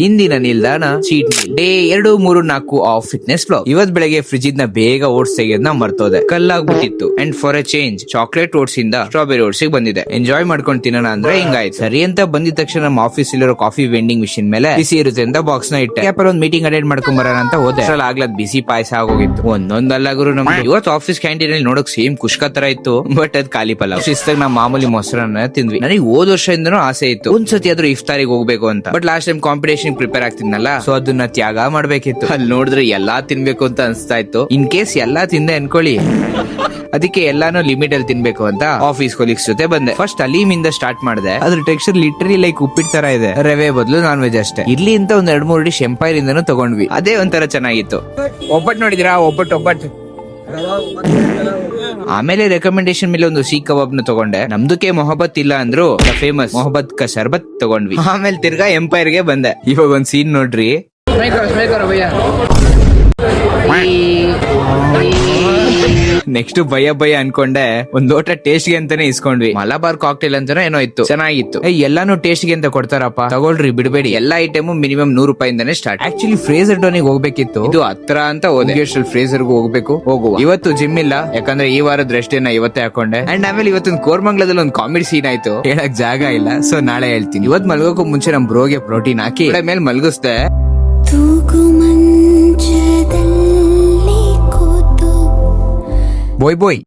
ಇಂದಿನ ನಿಲ್ದಾಣ cheat meal. Day 2, 3, 4 of fitness blog. ಇವತ್ ಬೆಳಗ್ಗೆ ಫ್ರಿಜ್ ಇಂದ ಬೇಗ ಓಟ್ಸ್ ತೆಗೆಯೋದನ್ನ ಮರ್ತೋದೆ. ಕಲ್ಲಾಗ್ಬಿಟ್ಟಿತ್ತು. And for a change chocolate oats ಇಂದ ಸ್ಟ್ರಾಬೆರಿ ಓಟ್ಸ್ ಬಂದಿದೆ. ಎಂಜಾಯ್ ಮಾಡ್ಕೊಂಡು ತಿನ್ನೋಣ ಅಂದ್ರೆ ಹಿಂಗಾಯ್ತು. ಸರಿ ಅಂತ ಬಂದಿದ ತಕ್ಷಣ ನಮ್ಮ ಆಫೀಸ್ ಇರೋ ಕಾಫಿ ವೆಂಡಿಂಗ್ ಮಿಷಿನ್ ಮೇಲೆ ಬಿಸಿ ಇರುತ್ತೆ ಅಂತ ಬಾಕ್ಸ್ ನ ಇಟ್ಟೆ. ಒಂದು ಮೀಟಿಂಗ್ ಅಟೆಂಡ್ ಮಾಡ್ಕೊಂಡ್ ಬರೋಣ ಅಂತ ಹೋದೆ. ಆಗ್ಲದ್ ಬಿಸಿ ಪಾಯಸ ಆಗೋಗಿತ್ತು. ಒಂದೊಂದಲ್ಲ ಗುರು ನಮ್ಗೆ ಇವತ್ತು ಆಫೀಸ್ ಕ್ಯಾಂಟೀನ್ ಅಲ್ಲಿ ನೋಡಕ್ ಸೇಮ್ ಕುಷ್ಕ ತರ ಇತ್ತು, ಬಟ್ ಅದ್ ಖಾಲಿ ಪಲಾವ್. ಶಿಸ್ತಾಗ ನಾವು ಮಾಮೂಲಿ ಮೊಸರನ್ನ ತಿಂದ್ವಿ. ನನಗೆ ಹೋದ ವರ್ಷದಿಂದನೂ ಆಸೆ ಇತ್ತು ಒಂದ್ಸತಿ ಆದ್ರೂ ಇಫ್ತಾರಿಗೆ ಹೋಗ್ಬೇಕು ಅಂತ. But last time competition prepare ಆಗ್ತಿದ್ನಲ್ಲ, ಸೊ ಅದನ್ನ ತ್ಯಾಗ ಮಾಡ್ಬೇಕಿತ್ತು. ಅಲ್ಲಿ ನೋಡಿದ್ರೆ ಎಲ್ಲಾ ತಿನ್ಬೇಕು ಅಂತ ಅನ್ಸ್ತಾ ಇತ್ತು. ಇನ್ ಕೇಸ್ ಎಲ್ಲಾ ತಿಂದೆ ಅನ್ಕೊಳ್ಳಿ, ಅದಕ್ಕೆ ಎಲ್ಲಾನು ಲಿಮಿಟ್ ಅಲ್ಲಿ ತಿನ್ಬೇಕು ಅಂತ ಆಫೀಸ್ ಕೊಲೀಗ್ಸ್ ಜೊತೆ ಬಂದೆ. ಫಸ್ಟ್ ಅಲೀಮಿಂದ ಸ್ಟಾರ್ಟ್ ಮಾಡಿದೆ. ಅದ್ರ ಟೆಕ್ಸ್ಚರ್ ಲಿಟರಲಿ ಲೈಕ್ ಉಪ್ಪಿಟ್ಟು ತರ ಇದೆ. ರವೆ ಬದಲು ನಾನ್ ವೆಜ್ ಅಷ್ಟೇ. ಇಲ್ಲಿ ಅಂತ ಒಂದ್ 2-3 ಡಿಶ್ ಎಂಪೈರ್ ಇಂದನೂ ತಗೊಂಡ್ವಿ. ಅದೇ ಒಂಥರ ಚೆನ್ನಾಗಿತ್ತು. ಒಬ್ಬಟ್ಟು ನೋಡಿದ್ರಾ? ಒಬ್ಬಟ್ಟು ಆಮೇಲೆ ರೆಕಮೆಂಡೇಶನ್ ಮೇಲೆ ಒಂದು ಸೀಖ್ ಕಬಾಬ್ ನ ತಗೊಂಡೆ. ನಮ್ದಕ್ಕೆ ಮೊಹಬ್ಬತ್ ಇಲ್ಲ ಅಂದ್ರು ಫೇಮಸ್ ಮೊಹಬ್ಬತ್ ಕ ಶರ್ಬತ್ ತಗೊಂಡ್ವಿ. ಆಮೇಲೆ ತಿರ್ಗಾ ಎಂಪೈರ್ ಗೆ ಬಂದೆ. ಇವಾಗ ಒಂದ್ ಸೀನ್ ನೋಡ್ರಿ. ನೆಕ್ಸ್ಟ್ ಭಯ ಅನ್ಕೊಂಡೆ. ಒಂದ್ ಲೋಟ ಟೇಸ್ಟ್ ಗೆ ಅಂತಾನೆ ಇಸ್ಕೊಂಡ್ವಿ. ಮಲಬಾರ್ ಕಾಕ್ಟೇಲ್ ಅಂತಾನೆ ಏನೋ ಇತ್ತು, ಚೆನ್ನಾಗಿತ್ತು. ಎಲ್ಲಾನು ಟೇಸ್ಟ್ ಗೆ ಅಂತ ಕೊಡ್ತಾರಪ್ಪ, ತಗೊಳ್ರಿ ಬಿಡ್ಬೇಡಿ. ಎಲ್ಲಾ ಐಟಮ್ ಮಿನಿಮಮ್ 100 ರೂಪಾಯಿಂದಾನೆ ಸ್ಟಾರ್ಟ್. ಆಕ್ಚುಲಿ ಫ್ರೇಜರ್ ಟೋನಿಗೆ ಹೋಗ್ಬೇಕಿತ್ತು, ಇದು ಹತ್ರ ಅಂತ ಹೋದೆ. ಫ್ರೇಜರ್ ಹೋಗ್ಬೇಕು, ಹೋಗುವ. ಇವತ್ತು ಜಿಮ್ ಇಲ್ಲ, ಯಾಕಂದ್ರೆ ಈ ವಾರದ ರೆಸ್ಟ್ ಏನ ಇವತ್ತೇ ಹಾಕೊಂಡೆ. ಅಂಡ್ ಆಮೇಲೆ ಇವತ್ತೊಂದು ಕೋರ್ಮಂಗ್ಲದಲ್ಲಿ ಒಂದು ಕಾಮಿಡಿ ಸೀನ್ ಆಯ್ತು, ಹೇಳಕ್ ಜಾಗ ಇಲ್ಲ, ಸೊ ನಾಳೆ ಹೇಳ್ತೀನಿ. ಇವತ್ ಮಲ್ಗೋಕು ಮುಂಚೆ ನಮ್ ಬ್ರೋಗೆ ಪ್ರೋಟೀನ್ ಹಾಕಿ ಮೇಲೆ ಮಲ್ಗಿಸ್ದೆ. ಬೋಯ್